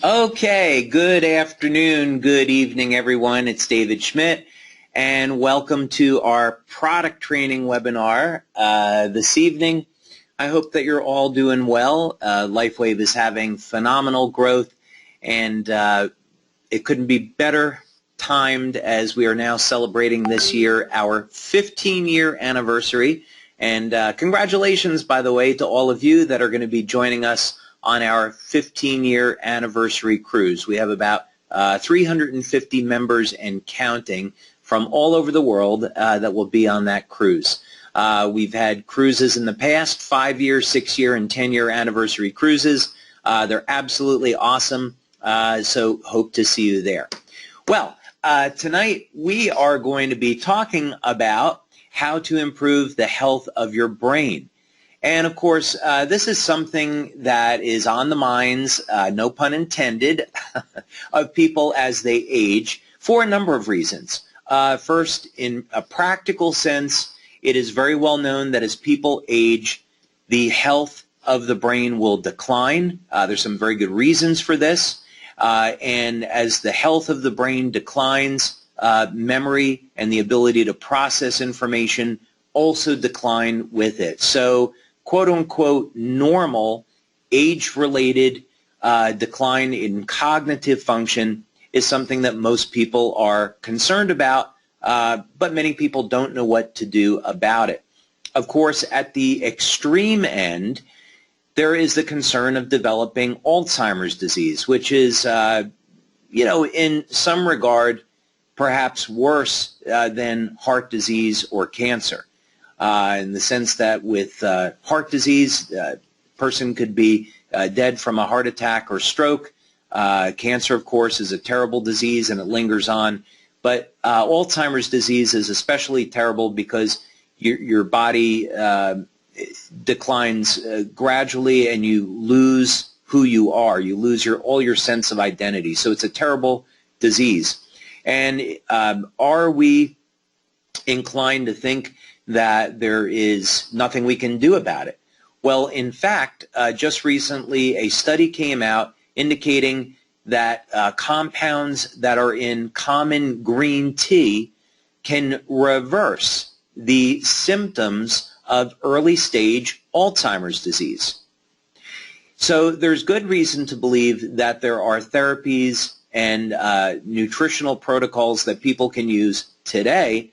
Okay, good afternoon, good evening, everyone. It's David Schmidt, and welcome to our product training webinar this evening. I hope that you're all doing well. LifeWave is having phenomenal growth, and it couldn't be better timed as we are now celebrating this year our 15-year anniversary. And congratulations, by the way, to all of you that are going to be joining us on our 15-year anniversary cruise. We have about 350 members and counting from all over the world that will be on that cruise. We've had cruises in the past, 5-year, 6-year, and 10-year anniversary cruises. They're absolutely awesome, so hope to see you there. Well, tonight we are going to be talking about how to improve the health of your brain. And of course, this is something that is on the minds, no pun intended, of people as they age for a number of reasons. First, in a practical sense, it is very well known that as people age, the health of the brain will decline. There's some very good reasons for this. And as the health of the brain declines, memory and the ability to process information also decline with it. So, quote-unquote normal age-related decline in cognitive function is something that most people are concerned about, but many people don't know what to do about it. Of course, at the extreme end, there is the concern of developing Alzheimer's disease, which is, in some regard, perhaps worse than heart disease or cancer. In the sense that with heart disease, a person could be dead from a heart attack or stroke. Cancer, of course, is a terrible disease and it lingers on. But Alzheimer's disease is especially terrible because your body declines gradually and you lose who you are. You lose all your sense of identity. So it's a terrible disease. And are we inclined to think that there is nothing we can do about it? Well, in fact, just recently a study came out indicating that compounds that are in common green tea can reverse the symptoms of early stage Alzheimer's disease. So there's good reason to believe that there are therapies and nutritional protocols that people can use today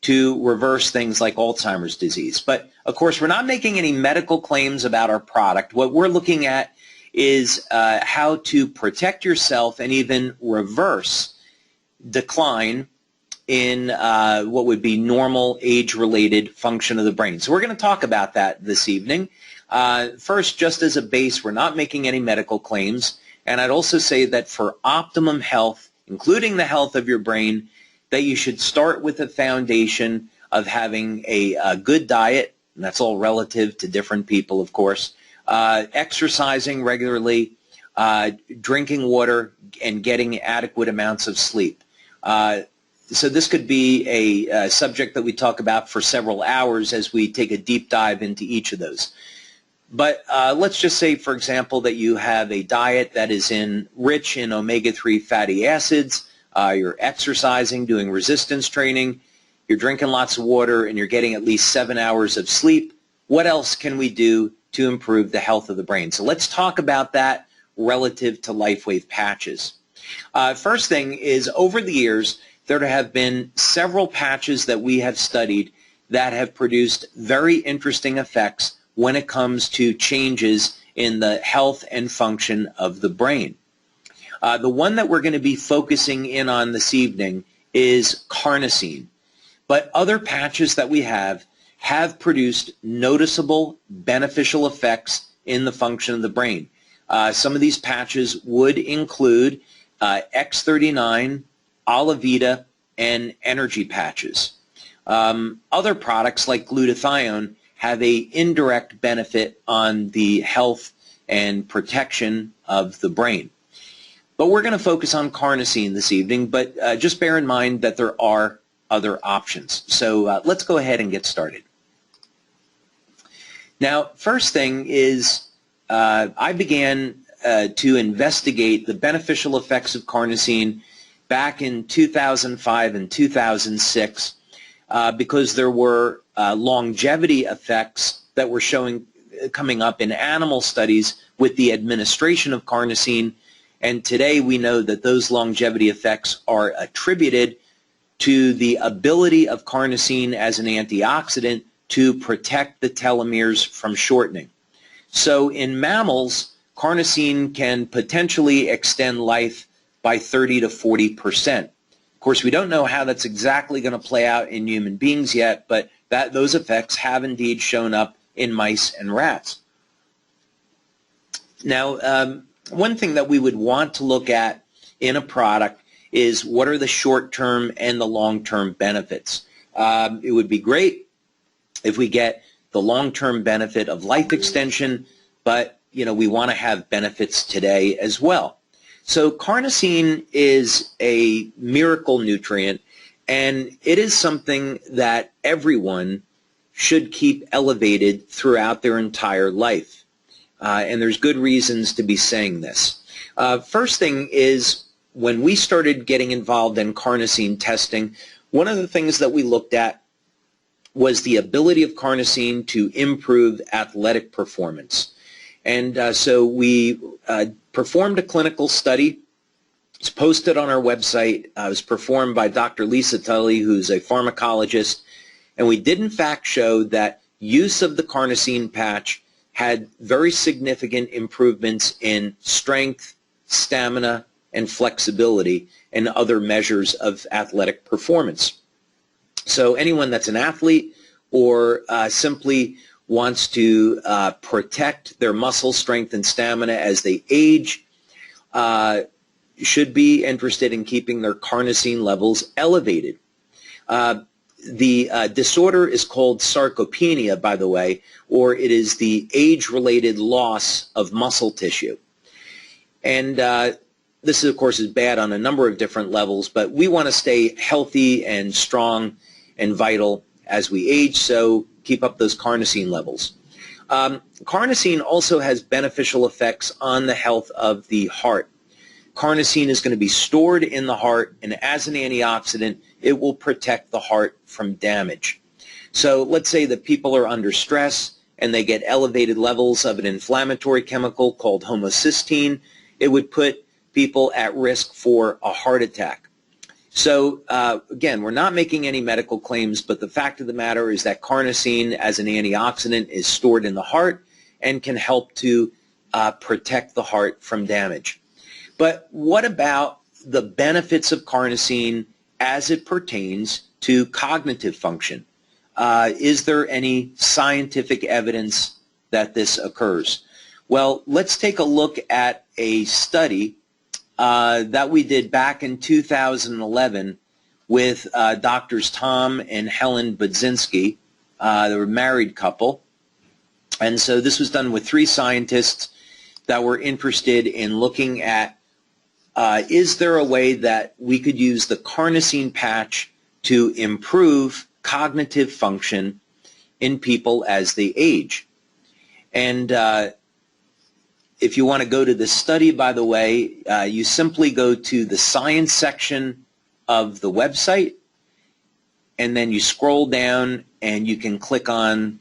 to reverse things like Alzheimer's disease. But, of course, we're not making any medical claims about our product. What we're looking at is how to protect yourself and even reverse decline in what would be normal age-related function of the brain. So we're going to talk about that this evening. First, just as a base, we're not making any medical claims. And I'd also say that for optimum health, including the health of your brain, that you should start with a foundation of having a good diet, and that's all relative to different people, of course, exercising regularly, drinking water, and getting adequate amounts of sleep. So this could be a subject that we talk about for several hours as we take a deep dive into each of those. But let's just say, for example, that you have a diet that is rich in omega-3 fatty acids. You're exercising, doing resistance training, you're drinking lots of water, and you're getting at least 7 hours of sleep. What else can we do to improve the health of the brain? So let's talk about that relative to LifeWave patches. First thing is, over the years, there have been several patches that we have studied that have produced very interesting effects when it comes to changes in the health and function of the brain. The one that we're going to be focusing in on this evening is CARNOSINE. But other patches that we have produced noticeable beneficial effects in the function of the brain. Some of these patches would include X39, Alavita, and energy patches. Other products like glutathione have an indirect benefit on the health and protection of the brain. But we're going to focus on CARNOSINE this evening, but just bear in mind that there are other options. So let's go ahead and get started. Now, first thing is I began to investigate the beneficial effects of carnosine back in 2005 and 2006 because there were longevity effects that were coming up in animal studies with the administration of carnosine, and today we know that those longevity effects are attributed to the ability of carnosine as an antioxidant to protect the telomeres from shortening. So in mammals, carnosine can potentially extend life by 30 to 40%. Of course, we don't know how that's exactly going to play out in human beings yet, but those effects have indeed shown up in mice and rats. Now, one thing that we would want to look at in a product is what are the short-term and the long-term benefits. It would be great if we get the long-term benefit of life extension, but we want to have benefits today as well. So carnosine is a miracle nutrient, and it is something that everyone should keep elevated throughout their entire life. And there's good reasons to be saying this. First thing is, when we started getting involved in carnosine testing, one of the things that we looked at was the ability of carnosine to improve athletic performance. And so we performed a clinical study. It's posted on our website. It was performed by Dr. Lisa Tully, who's a pharmacologist. And we did in fact show that use of the carnosine patch had very significant improvements in strength, stamina, and flexibility, and other measures of athletic performance. So anyone that's an athlete or simply wants to protect their muscle strength and stamina as they age should be interested in keeping their carnosine levels elevated. The disorder is called sarcopenia, by the way, or it is the age-related loss of muscle tissue. And this, of course, is bad on a number of different levels, but we want to stay healthy and strong and vital as we age, so keep up those carnosine levels. Carnosine also has beneficial effects on the health of the heart. Carnosine is going to be stored in the heart, and as an antioxidant, it will protect the heart from damage. So let's say that people are under stress and they get elevated levels of an inflammatory chemical called homocysteine. It would put people at risk for a heart attack. So again, we're not making any medical claims, but the fact of the matter is that carnosine as an antioxidant is stored in the heart and can help to protect the heart from damage. But what about the benefits of carnosine as it pertains to cognitive function? Is there any scientific evidence that this occurs? Well, let's take a look at a study that we did back in 2011 with Doctors Tom and Helen Budzinski. They were a married couple. And so this was done with 3 scientists that were interested in looking at is there a way that we could use the carnosine patch to improve cognitive function in people as they age. And if you want to go to this study, by the way, you simply go to the science section of the website, and then you scroll down and you can click on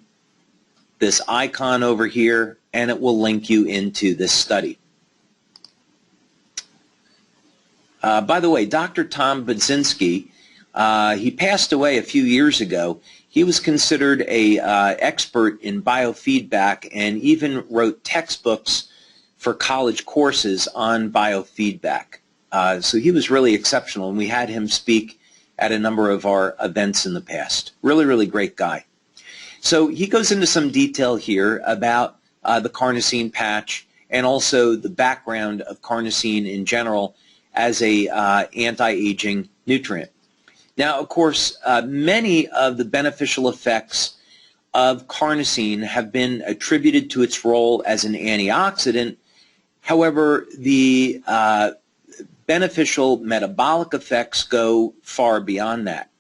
this icon over here, and it will link you into this study. By the way, Dr. Tom Budzinski, he passed away a few years ago. He was considered an expert in biofeedback and even wrote textbooks for college courses on biofeedback. So he was really exceptional, and we had him speak at a number of our events in the past. Really, really great guy. So he goes into some detail here about the carnosine patch and also the background of carnosine in general as a anti-aging nutrient. Now, of course, many of the beneficial effects of carnosine have been attributed to its role as an antioxidant. However, the beneficial metabolic effects go far beyond that.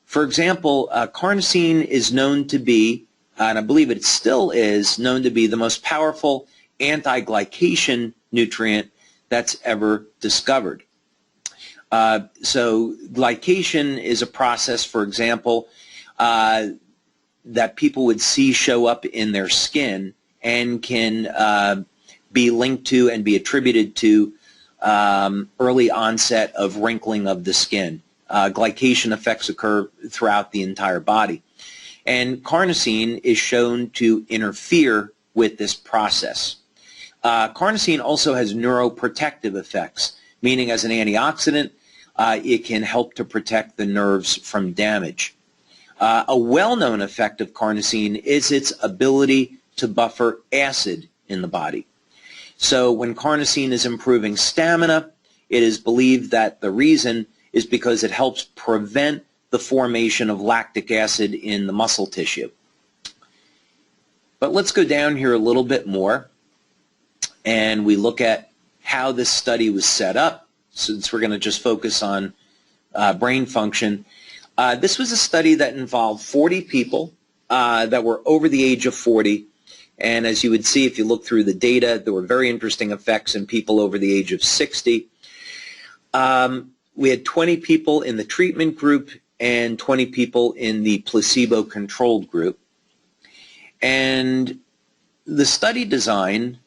For example, carnosine is known to be, and I believe it still is, known to be the most powerful anti-glycation nutrient that's ever discovered. So glycation is a process, for example, that people would see show up in their skin and can be linked to and be attributed to early onset of wrinkling of the skin. Glycation effects occur throughout the entire body. And carnosine is shown to interfere with this process. Carnosine also has neuroprotective effects, meaning as an antioxidant, it can help to protect the nerves from damage. A well-known effect of carnosine is its ability to buffer acid in the body. So when carnosine is improving stamina, it is believed that the reason is because it helps prevent the formation of lactic acid in the muscle tissue. But let's go down here a little bit more, and we look at how this study was set up, since we're going to just focus on brain function. This was a study that involved 40 people that were over the age of 40, and as you would see if you look through the data, there were very interesting effects in people over the age of 60. We had 20 people in the treatment group and 20 people in the placebo-controlled group. And the study design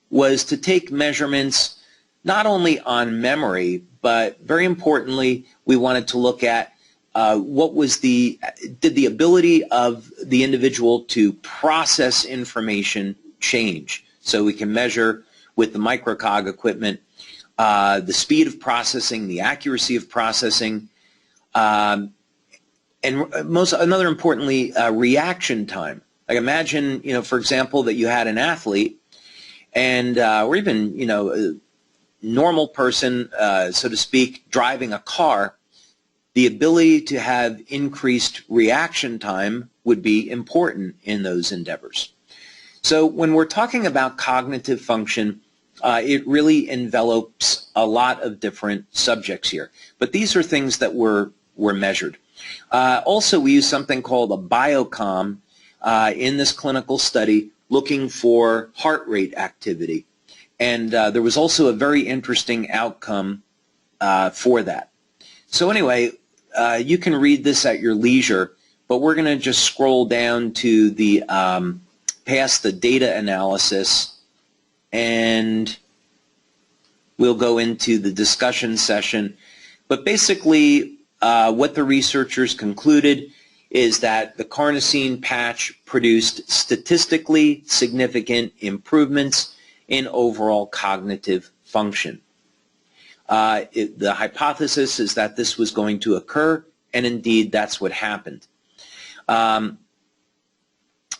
was to take measurements not only on memory, but very importantly, we wanted to look at did the ability of the individual to process information change? So we can measure with the microcog equipment the speed of processing, the accuracy of processing, and another importantly, reaction time. Like imagine, for example, that you had an athlete and or even, a normal person, so to speak, driving a car. The ability to have increased reaction time would be important in those endeavors. So when we're talking about cognitive function, it really envelops a lot of different subjects here. But these are things that were measured. Also, we use something called a biocom in this clinical study looking for heart rate activity. And there was also a very interesting outcome for that. So anyway, you can read this at your leisure, but we're going to just scroll down to the past the data analysis, and we'll go into the discussion session. But basically, what the researchers concluded is that the carnosine patch produced statistically significant improvements in overall cognitive function. The hypothesis is that this was going to occur, and indeed that's what happened. And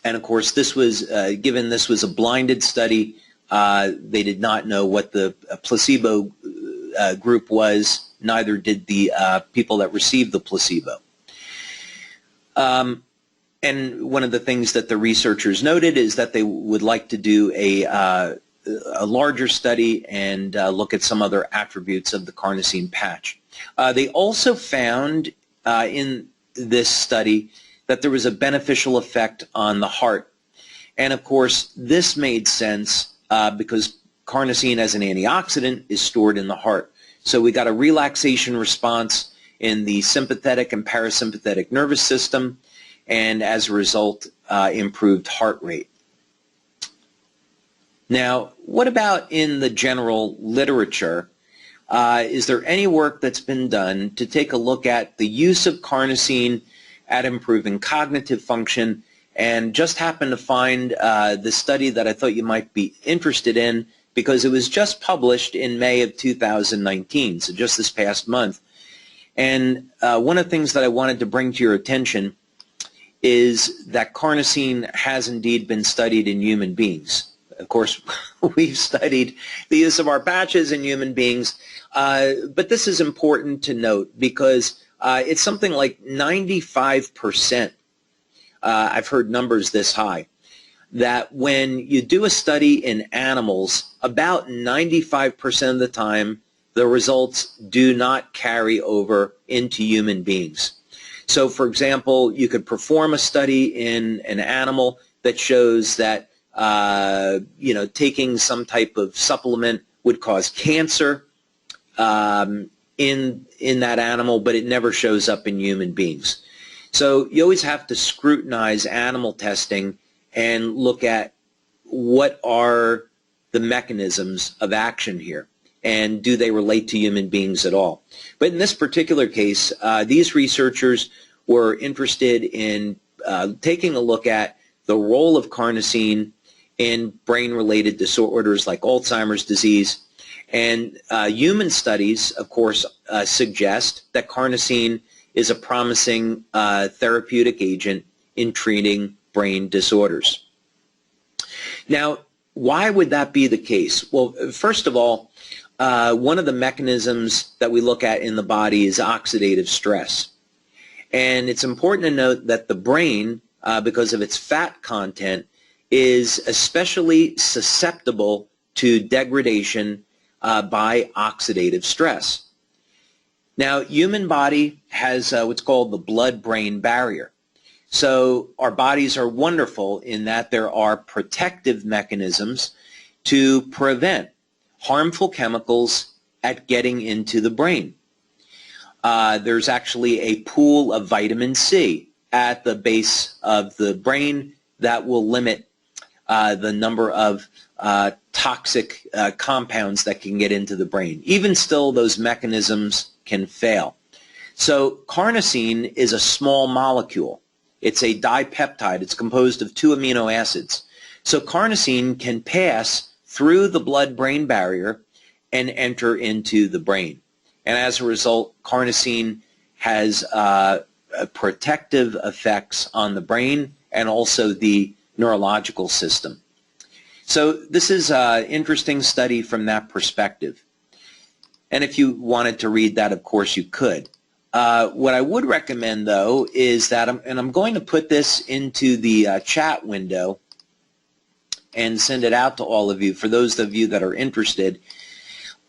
of course, this was given this was a blinded study. They did not know what the placebo group was. Neither did the people that received the placebo. And one of the things that the researchers noted is that they would like to do a larger study and look at some other attributes of the carnosine patch. They also found in this study that there was a beneficial effect on the heart. And of course, this made sense because carnosine as an antioxidant is stored in the heart. So we got a relaxation response in the sympathetic and parasympathetic nervous system, and as a result, improved heart rate. Now, what about in the general literature? Is there any work that's been done to take a look at the use of carnosine at improving cognitive function? And just happened to find the study that I thought you might be interested in, because it was just published in May of 2019, so just this past month. And one of the things that I wanted to bring to your attention is that carnosine has indeed been studied in human beings. Of course, we've studied the use of our patches in human beings, but this is important to note because it's something like 95%. I've heard numbers this high, that when you do a study in animals, about 95% of the time, the results do not carry over into human beings. So, for example, you could perform a study in an animal that shows that taking some type of supplement would cause cancer in that animal, but it never shows up in human beings. So you always have to scrutinize animal testing and look at what are the mechanisms of action here, and do they relate to human beings at all. But in this particular case, these researchers were interested in taking a look at the role of carnosine in brain-related disorders like Alzheimer's disease. And human studies, of course, suggest that carnosine is a promising therapeutic agent in treating brain disorders. Now, why would that be the case? Well, first of all, one of the mechanisms that we look at in the body is oxidative stress. And it's important to note that the brain, because of its fat content, is especially susceptible to degradation by oxidative stress. Now, human body has what's called the blood-brain barrier. So our bodies are wonderful in that there are protective mechanisms to prevent harmful chemicals at getting into the brain. There's actually a pool of vitamin C at the base of the brain that will limit the number of toxic compounds that can get into the brain. Even still, those mechanisms can fail. So carnosine is a small molecule. It's a dipeptide. It's composed of 2 amino acids. So carnosine can pass through the blood-brain barrier and enter into the brain. And as a result, carnosine has protective effects on the brain and also the neurological system. So this is an interesting study from that perspective. And if you wanted to read that, of course, you could. What I would recommend, though, is that, I'm going to put this into the chat window and send it out to all of you, for those of you that are interested.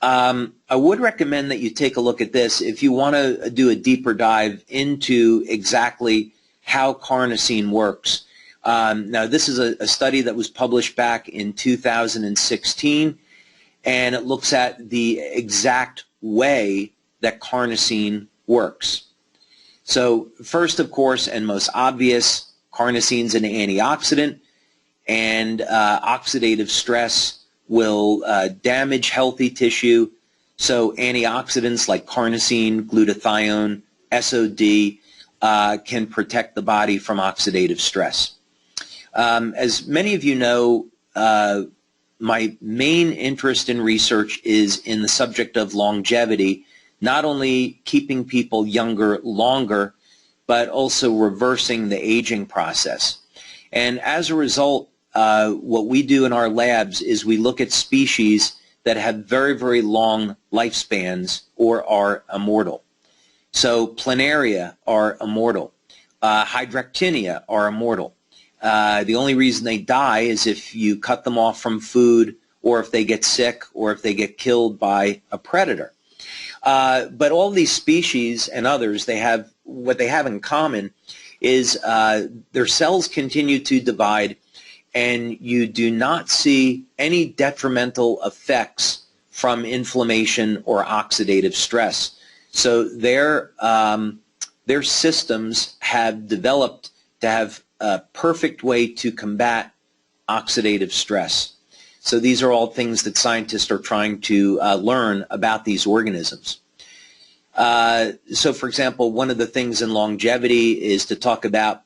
I would recommend that you take a look at this if you want to do a deeper dive into exactly how carnosine works. Now, this is a study that was published back in 2016, and it looks at the exact way that carnosine works. So first, of course, and most obvious, carnosine is an antioxidant, and oxidative stress will damage healthy tissue. So antioxidants like carnosine, glutathione, SOD can protect the body from oxidative stress. As many of you know, my main interest in research is in the subject of longevity, not only keeping people younger longer, but also reversing the aging process. And as a result, what we do in our labs is we look at species that have very, very long lifespans or are immortal. So planaria are immortal. Hydroctinia are immortal. The only reason they die is if you cut them off from food, or if they get sick, or if they get killed by a predator. But all these species and others, what they have in common is their cells continue to divide, and you do not see any detrimental effects from inflammation or oxidative stress. So their systems have developed to have a perfect way to combat oxidative stress. So these are all things that scientists are trying to learn about these organisms. So for example, one of the things in longevity is to talk about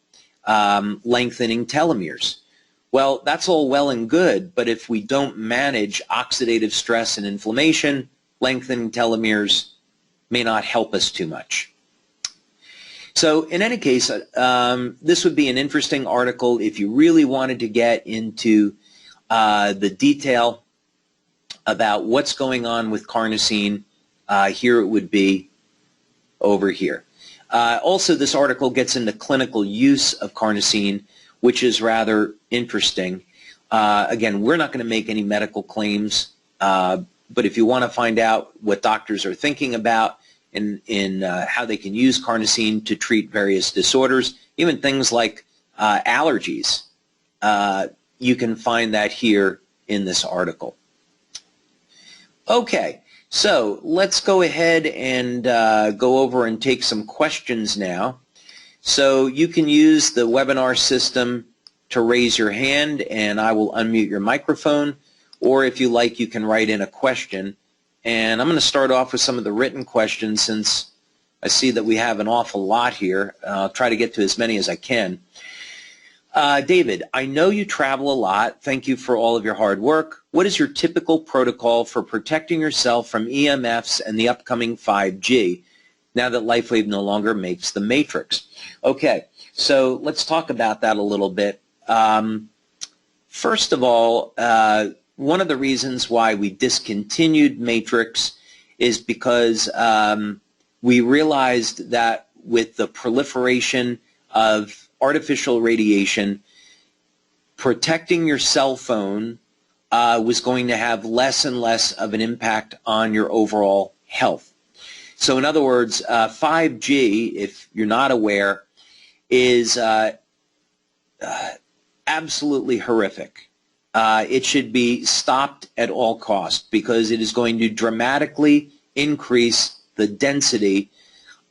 lengthening telomeres. Well, that's all well and good, but if we don't manage oxidative stress and inflammation, lengthening telomeres may not help us too much. So in any case, this would be an interesting article if you really wanted to get into the detail about what's going on with carnosine. Here it would be over here. Also, this article gets into clinical use of carnosine, which is rather interesting. Again, we're not going to make any medical claims, but if you want to find out what doctors are thinking about in how they can use carnosine to treat various disorders, even things like allergies, you can find that here in this article. Okay, so let's go ahead and go over and take some questions now. So you can use the webinar system to raise your hand and I will unmute your microphone, or if you like you can write in a question. And I'm going to start off with some of the written questions since I see that we have an awful lot here. I'll try to get to as many as I can. David, I know you travel a lot. Thank you for all of your hard work. What is your typical protocol for protecting yourself from EMFs and the upcoming 5G now that LifeWave no longer makes the matrix? Okay, so let's talk about that a little bit. First of all, one of the reasons why we discontinued matrix is because we realized that with the proliferation of artificial radiation, protecting your cell phone was going to have less and less of an impact on your overall health. So in other words, 5G, if you're not aware, is absolutely horrific. It should be stopped at all costs because it is going to dramatically increase the density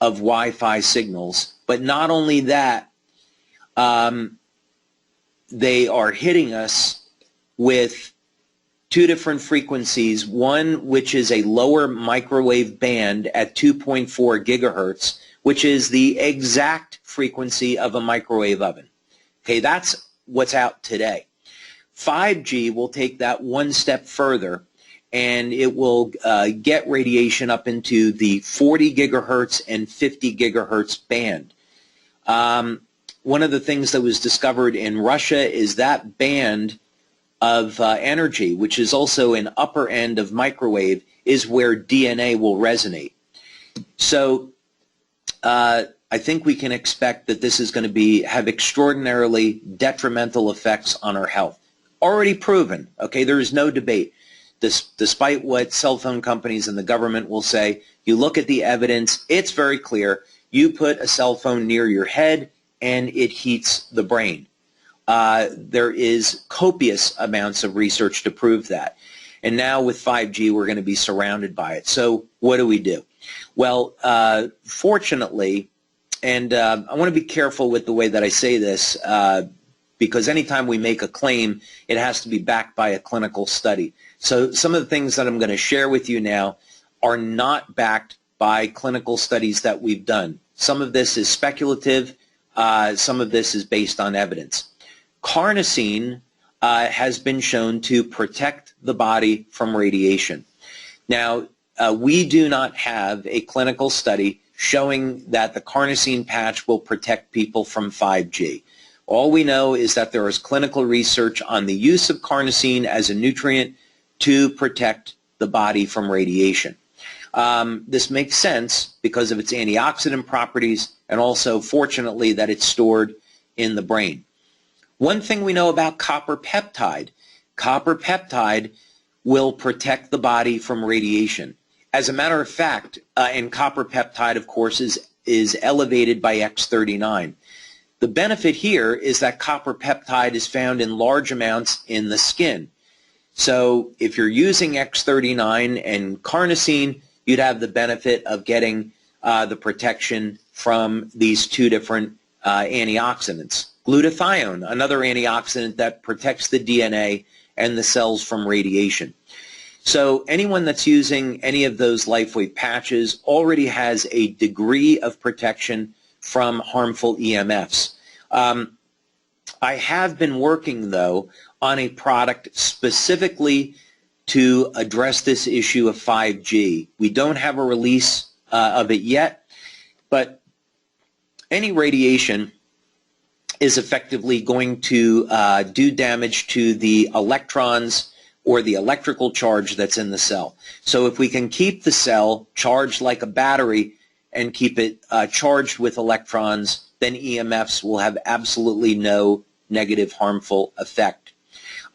of Wi-Fi signals. But not only that, they are hitting us with two different frequencies, one which is a lower microwave band at 2.4 gigahertz, which is the exact frequency of a microwave oven. Okay, that's what's out today. 5G will take that one step further, and it will get radiation up into the 40 gigahertz and 50 gigahertz band. One of the things that was discovered in Russia is that band of energy, which is also an upper end of microwave, is where DNA will resonate. So I think we can expect that this is going to have extraordinarily detrimental effects on our health. Already proven, okay, there is no debate. Despite what cell phone companies and the government will say, you look at the evidence, it's very clear. You put a cell phone near your head and it heats the brain. There is copious amounts of research to prove that. And now with 5G, we're going to be surrounded by it. So what do we do? Well, fortunately, and I want to be careful with the way that I say this, because anytime we make a claim, it has to be backed by a clinical study. So some of the things that I'm going to share with you now are not backed by clinical studies that we've done. Some of this is speculative. Some of this is based on evidence. Carnosine has been shown to protect the body from radiation. Now, we do not have a clinical study showing that the carnosine patch will protect people from 5G. All we know is that there is clinical research on the use of carnosine as a nutrient to protect the body from radiation. This makes sense because of its antioxidant properties and also, fortunately, that it's stored in the brain. One thing we know about copper peptide will protect the body from radiation. As a matter of fact, and copper peptide, of course, is elevated by X39. The benefit here is that copper peptide is found in large amounts in the skin. So if you're using X39 and carnosine, you'd have the benefit of getting the protection from these two different antioxidants. Glutathione, another antioxidant that protects the DNA and the cells from radiation. So anyone that's using any of those LifeWave patches already has a degree of protection from harmful EMFs. I have been working, though, on a product specifically to address this issue of 5G. We don't have a release of it yet, but any radiation is effectively going to do damage to the electrons or the electrical charge that's in the cell. So if we can keep the cell charged like a battery and keep it charged with electrons, then EMFs will have absolutely no negative harmful effect.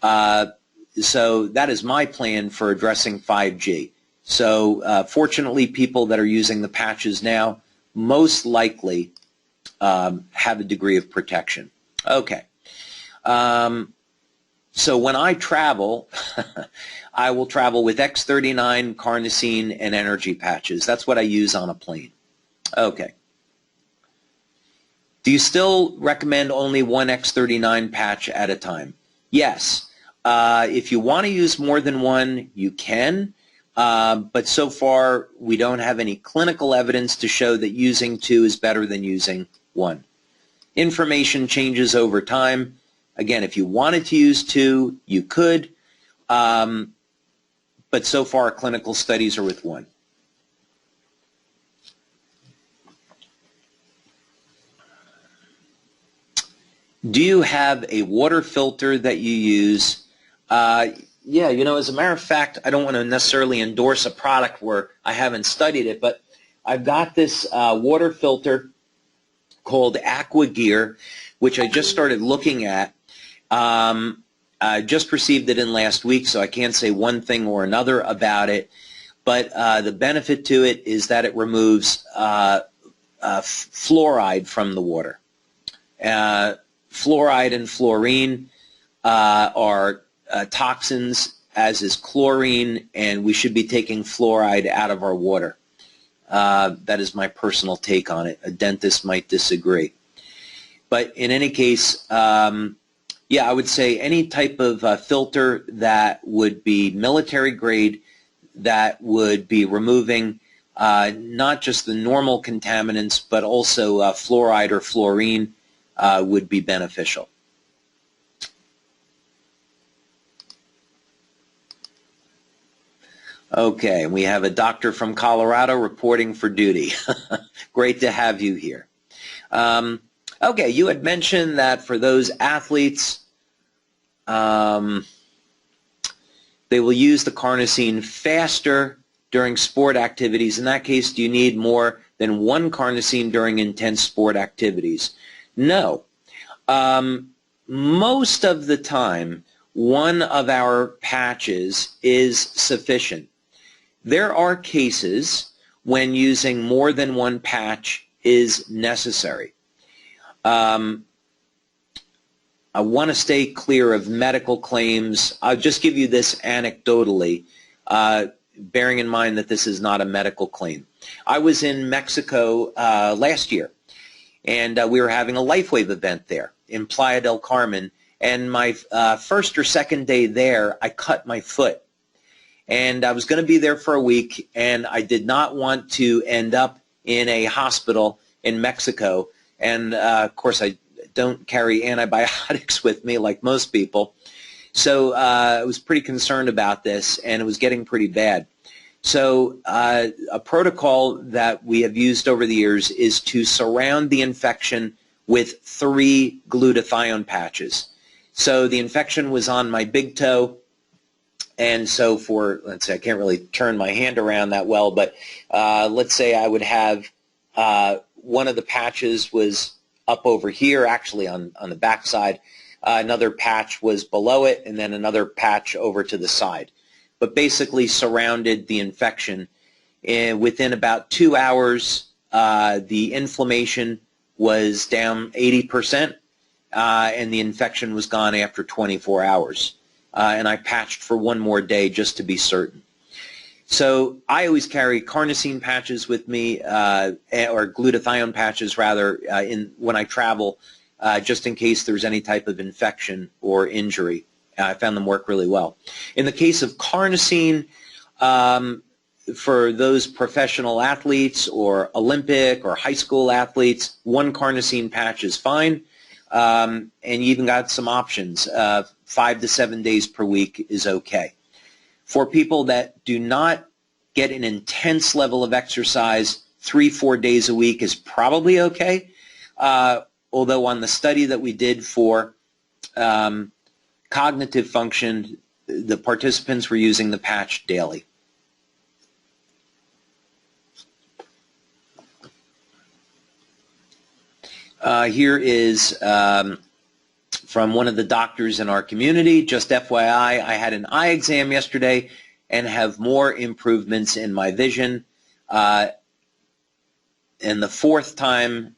So that is my plan for addressing 5G. So fortunately, people that are using the patches now most likely have a degree of protection. Okay. So when I travel, I will travel with X39, carnosine, and energy patches. That's what I use on a plane. Okay. Do you still recommend only one X39 patch at a time? Yes. If you want to use more than one, you can. But so far, we don't have any clinical evidence to show that using two is better than using one. Information changes over time. Again, if you wanted to use two, you could. But so far, clinical studies are with one. Do you have a water filter that you use? Yeah, you know, as a matter of fact, I don't want to necessarily endorse a product where I haven't studied it, but I've got this water filter called Aqua Gear, which I just started looking at. I just received it in last week, so I can't say one thing or another about it, but the benefit to it is that it removes fluoride from the water. Fluoride and fluorine are toxins, as is chlorine, and we should be taking fluoride out of our water. That is my personal take on it. A dentist might disagree. But in any case, yeah, I would say any type of filter that would be military grade, that would be removing not just the normal contaminants, but also fluoride or fluorine would be beneficial. Okay, we have a doctor from Colorado reporting for duty. Great to have you here. Okay, you had mentioned that for those athletes, they will use the carnosine faster during sport activities. In that case, do you need more than one carnosine during intense sport activities? No. Most of the time, one of our patches is sufficient. There are cases when using more than one patch is necessary. I want to stay clear of medical claims. I'll just give you this anecdotally, bearing in mind that this is not a medical claim. I was in Mexico last year, and we were having a lifewave event there in Playa del Carmen, and my first or second day there, I cut my foot. And I was going to be there for a week, and I did not want to end up in a hospital in Mexico. And, of course, I don't carry antibiotics with me like most people. So I was pretty concerned about this, and it was getting pretty bad. So a protocol that we have used over the years is to surround the infection with 3 glutathione patches. So the infection was on my big toe. And so for, let's say, I can't really turn my hand around that well, but let's say I would have one of the patches was up over here, actually on the back side. Another patch was below it, and then another patch over to the side. But basically surrounded the infection. And within about 2 hours, the inflammation was down 80%, and the infection was gone after 24 hours. And I patched for one more day just to be certain. So I always carry carnosine patches with me, or glutathione patches rather, when I travel, just in case there's any type of infection or injury. I found them work really well. In the case of carnosine, for those professional athletes or Olympic or high school athletes, one carnosine patch is fine. And you even got some options. 5 to 7 days per week is okay. For people that do not get an intense level of exercise, 3-4 days a week is probably okay. Although on the study that we did for cognitive function, the participants were using the patch daily. Here is from one of the doctors in our community. Just FYI, I had an eye exam yesterday and have more improvements in my vision. And the fourth time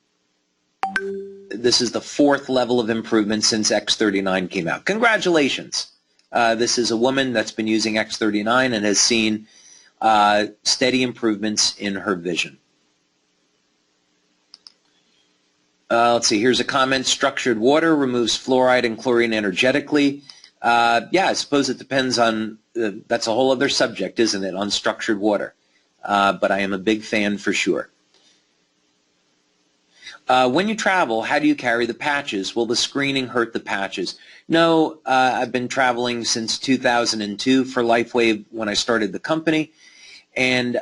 this is the 4th level of improvement since X39 came out. Congratulations. This is a woman that's been using X39 and has seen steady improvements in her vision. Let's see, here's a comment. Structured water removes fluoride and chlorine energetically. Yeah, I suppose it depends on, that's a whole other subject, isn't it, on structured water. But I am a big fan for sure. When you travel, how do you carry the patches? Will the screening hurt the patches? No, I've been traveling since 2002 for LifeWave when I started the company. And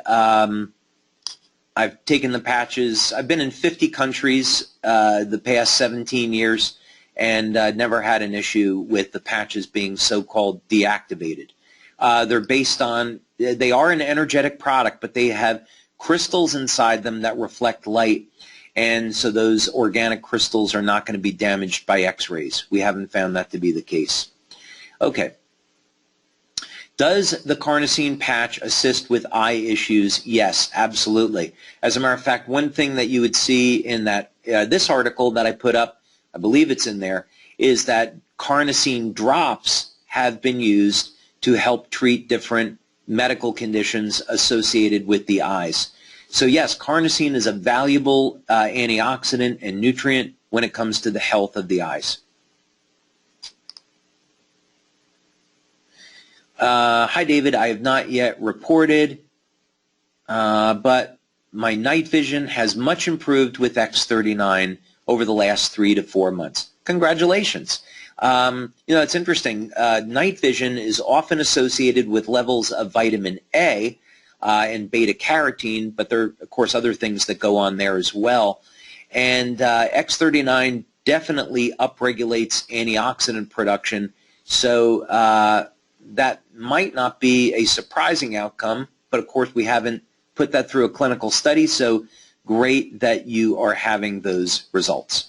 I've taken the patches. I've been in 50 countries the past 17 years and never had an issue with the patches being so-called deactivated. They're based on, they are an energetic product, but they have crystals inside them that reflect light. And so those organic crystals are not going to be damaged by X-rays. We haven't found that to be the case. Okay. Does the CARNOSINE patch assist with eye issues? Yes, absolutely. As a matter of fact, one thing that you would see in that this article that I put up, I believe it's in there, is that CARNOSINE drops have been used to help treat different medical conditions associated with the eyes. So yes, CARNOSINE is a valuable antioxidant and nutrient when it comes to the health of the eyes. Hi David, I have not yet reported, but my night vision has much improved with X39 over the last 3 to 4 months. Congratulations. You know, it's interesting. Night vision is often associated with levels of vitamin A and beta-carotene, but there are, of course, other things that go on there as well. And X39 definitely upregulates antioxidant production, so that might not be a surprising outcome, but of course we haven't put that through a clinical study, so great that you are having those results.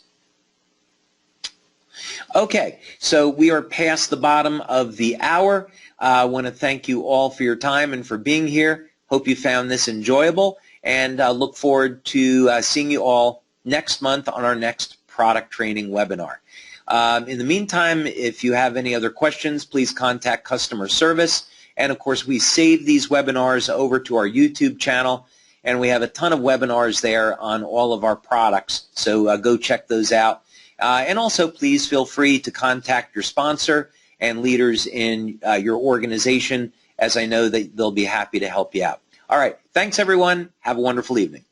Okay, so we are past the bottom of the hour. I want to thank you all for your time and for being here. Hope you found this enjoyable, and look forward to seeing you all next month on our next product training webinar. In the meantime, if you have any other questions, please contact customer service. And of course, we save these webinars over to our YouTube channel, and we have a ton of webinars there on all of our products. So go check those out. And also, please feel free to contact your sponsor and leaders in your organization, as I know that they'll be happy to help you out. All right. Thanks, everyone. Have a wonderful evening.